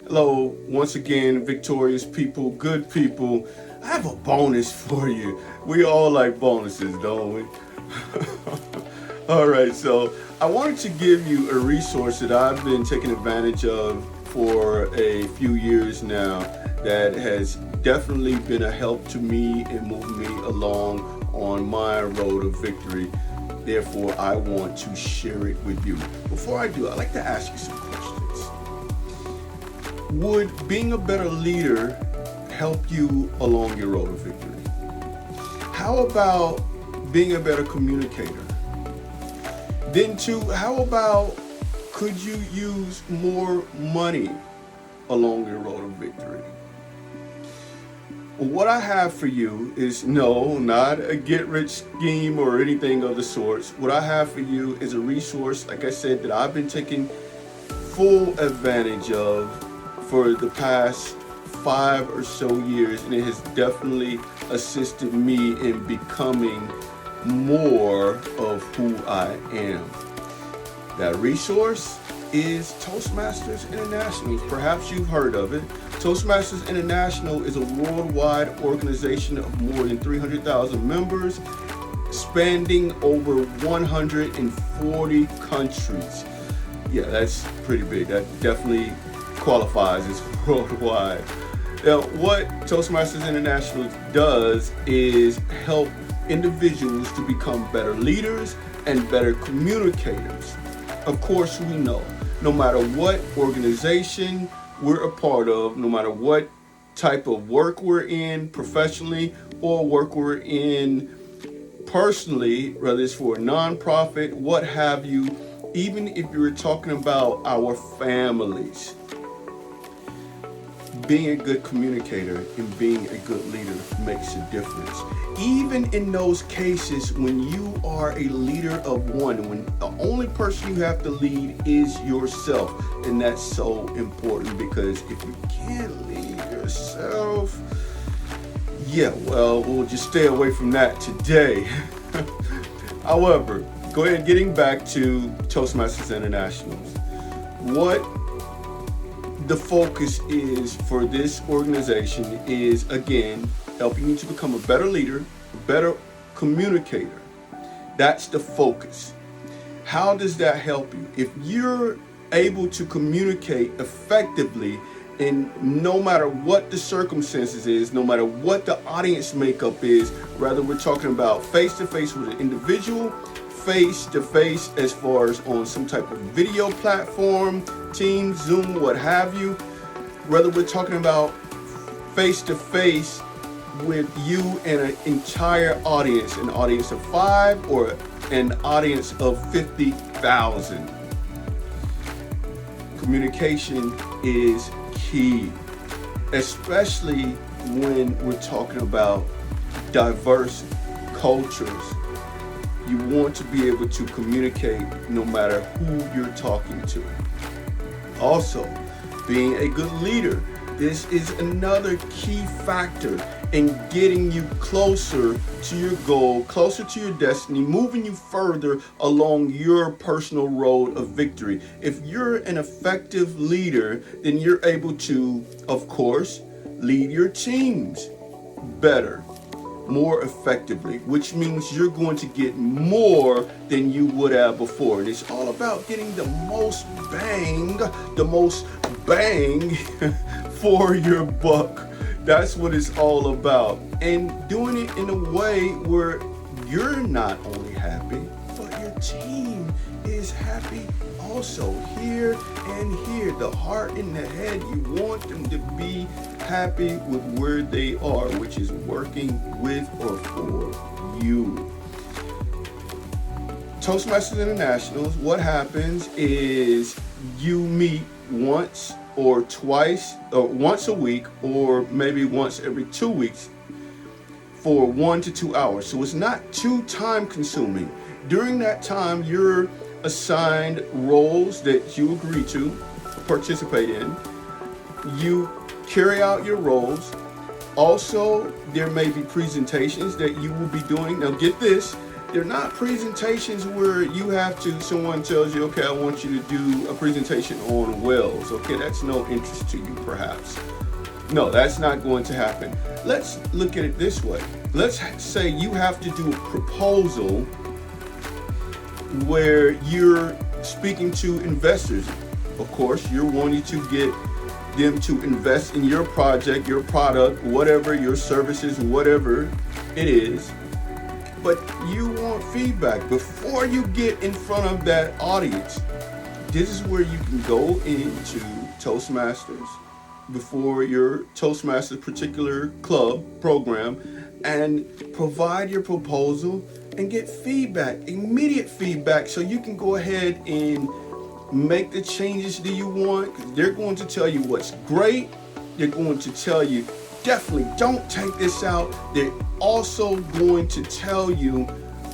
Hello, once again, victorious people, good people. I have a bonus for you. We all like bonuses, don't we? All right, so I wanted to give you a resource that I've been taking advantage of for a few years now that has definitely been a help to me and moving me along on my road of victory. Therefore, I want to share it with you. Before I do, I'd like to ask you some questions. Would being a better leader help you along your road of victory? How about being a better communicator? Then two, how about could you use more money along your road of victory? What I have for you is no, not a get-rich scheme or anything of the sorts. What I have for you is a resource, like I said, that I've been taking full advantage of for the past 5 or so years, and it has definitely assisted me in becoming more of who I am. That resource is Toastmasters International. Perhaps you've heard of it. Toastmasters International is a worldwide organization of more than 300,000 members, spanning over 140 countries. Yeah, that's pretty big. That definitely qualifies as worldwide. Now, what Toastmasters International does is help individuals to become better leaders and better communicators. Of course, we know no matter what organization we're a part of, no matter what type of work we're in professionally or work we're in personally, whether it's for a nonprofit, what have you, even if you're talking about our families, being a good communicator and being a good leader makes a difference. Even in those cases when you are a leader of one, when the only person you have to lead is yourself. And that's so important, because if you can't lead yourself, yeah, well, we'll just stay away from that today. However, go ahead, getting back to Toastmasters International. What the focus is for this organization is, again, helping you to become a better leader, a better communicator. That's the focus. How does that help you? If you're able to communicate effectively, and no matter what the circumstances is, no matter what the audience makeup is, whether we're talking about face-to-face with an individual, face-to-face as far as on some type of video platform, Teams, Zoom, what have you, whether we're talking about face-to-face with you and an entire audience, an audience of 5 or an audience of 50,000. Communication is key, especially when we're talking about diverse cultures. You want to be able to communicate no matter who you're talking to. Also, being a good leader. This is another key factor in getting you closer to your goal, closer to your destiny, moving you further along your personal road of victory. If you're an effective leader, then you're able to, of course, lead your teams better, more effectively, which means you're going to get more than you would have before. And it's all about getting the most bang for your buck. That's what it's all about. And doing it in a way where you're not only happy, but your team is happy also. Here and here, the heart and the head, you want them to be happy with where they are, which is working with or for you. Toastmasters International, what happens is you meet once or twice, or once a week, or maybe once every 2 weeks for 1 to 2 hours. So it's not too time consuming. During that time, you're assigned roles that you agree to participate in. You carry out your roles. Also, there may be presentations that you will be doing. Now get this, They're not presentations where you have to, someone tells you, okay, I want you to do a presentation on wells. Okay, that's no interest to you perhaps. No, that's not going to happen. Let's look at it this way. Let's say you have to do a proposal where you're speaking to investors. Of course, you're wanting to get them to invest in your project, your product, whatever, your services, whatever it is. But you want feedback before you get in front of that audience. This is where you can go into Toastmasters before your Toastmasters particular club program and provide your proposal and get feedback, immediate feedback, so you can go ahead and make the changes that you want. They're going to tell you what's great. They're going to tell you definitely don't take this out. They're also going to tell you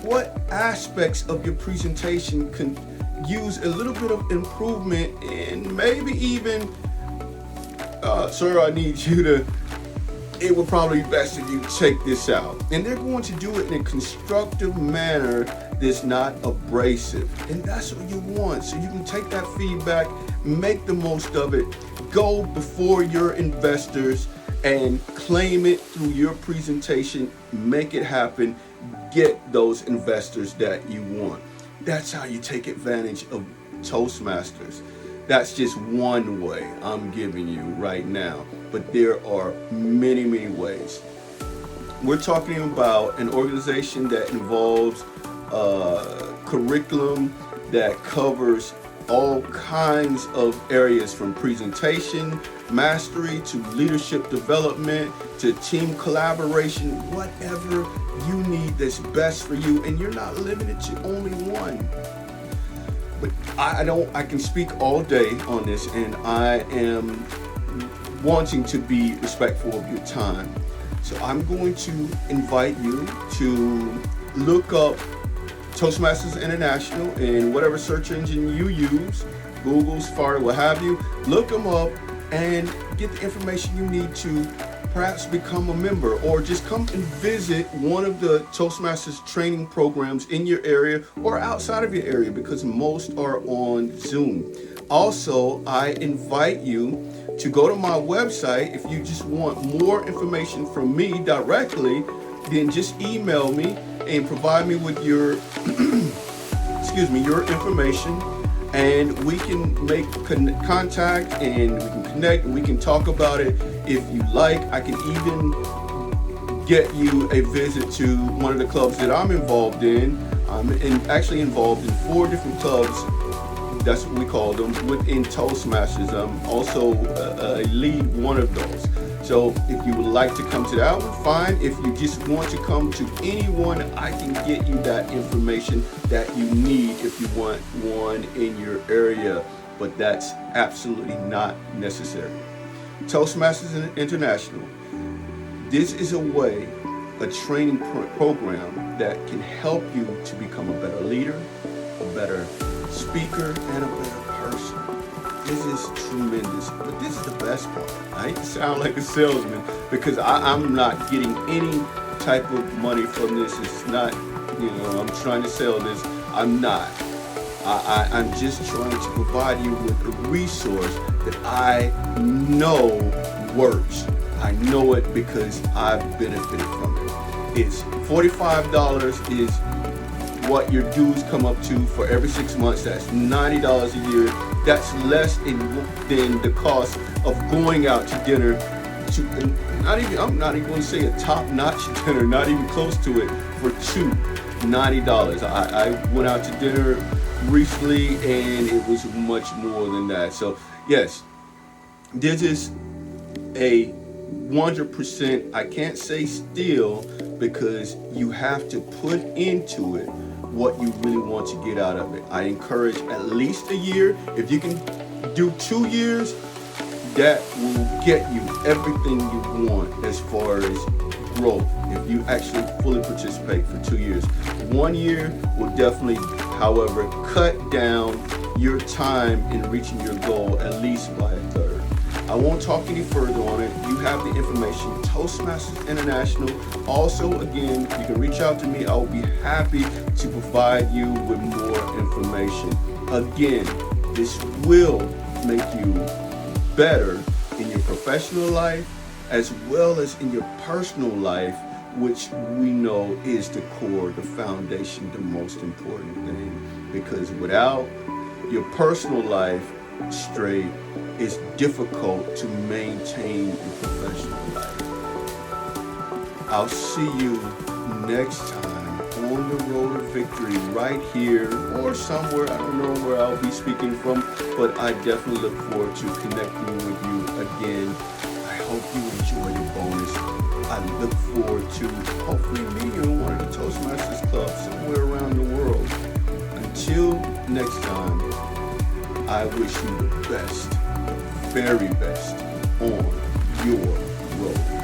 what aspects of your presentation can use a little bit of improvement, and maybe even sir, I need you to, it would probably be best if you take this out. And they're going to do it in a constructive manner that's not abrasive. And that's what you want. So you can take that feedback, make the most of it, go before your investors and claim it through your presentation, make it happen, get those investors that you want. That's how you take advantage of Toastmasters. That's just one way I'm giving you right now, but there are many, many ways. We're talking about an organization that involves curriculum that covers all kinds of areas, from presentation, mastery, to leadership development, to team collaboration, whatever you need that's best for you, and you're not limited to only one. But I can speak all day on this, and I am wanting to be respectful of your time. So I'm going to invite you to look up Toastmasters International in whatever search engine you use, Google, Safari, what have you. Look them up and get the information you need to perhaps become a member, or just come and visit one of the Toastmasters training programs in your area or outside of your area, because most are on Zoom. Also, I invite you to go to my website. If you just want more information from me directly, then just email me and provide me with your your information, and we can make contact, and we can connect, and we can talk about it. If you like, I can even get you a visit to one of the clubs that I'm involved in. I'm actually involved in 4 different clubs. That's what we call them within Toastmasters. I'm also a lead one of those. So if you would like to come to that one, fine. If you just want to come to anyone, I can get you that information that you need if you want one in your area, but that's absolutely not necessary. Toastmasters International. This is a way, a training program that can help you to become a better leader, a better speaker, and a better person. This is tremendous, but this is the best part. I hate to sound like a salesman, because I'm not getting any type of money from this. It's not, I'm trying to sell this. I'm not. I'm just trying to provide you with a resource that I know works. I know it because I've benefited from it. It's $45 is what your dues come up to for every 6 months. That's $90 a year. That's less than the cost of going out to dinner. I'm not even going to say a top-notch dinner, not even close to it, for $90. I went out to dinner recently, and it was much more than that. So yes, this is a 100%, I can't say steal, because you have to put into it what you really want to get out of it. I encourage at least a year. If you can do 2 years, that will get you everything you want as far as growth, if you actually fully participate for 2 years. 1 year will definitely, however, cut down your time in reaching your goal at least by a third. I won't talk any further on it. You have the information. Toastmasters International. Also, again, you can reach out to me. I will be happy to provide you with more information. Again, this will make you better in your professional life as well as in your personal life, which we know is the core, the foundation, the most important thing. Because without your personal life straight, it's difficult to maintain your professional life. I'll see you next time on the road to victory, right here or somewhere. I don't know where I'll be speaking from, but I definitely look forward to connecting with you again. I hope you enjoy the bonus. I look forward to hopefully meeting you in one of the Toastmasters clubs somewhere around the world. Until next time, I wish you the best, the very best on your road.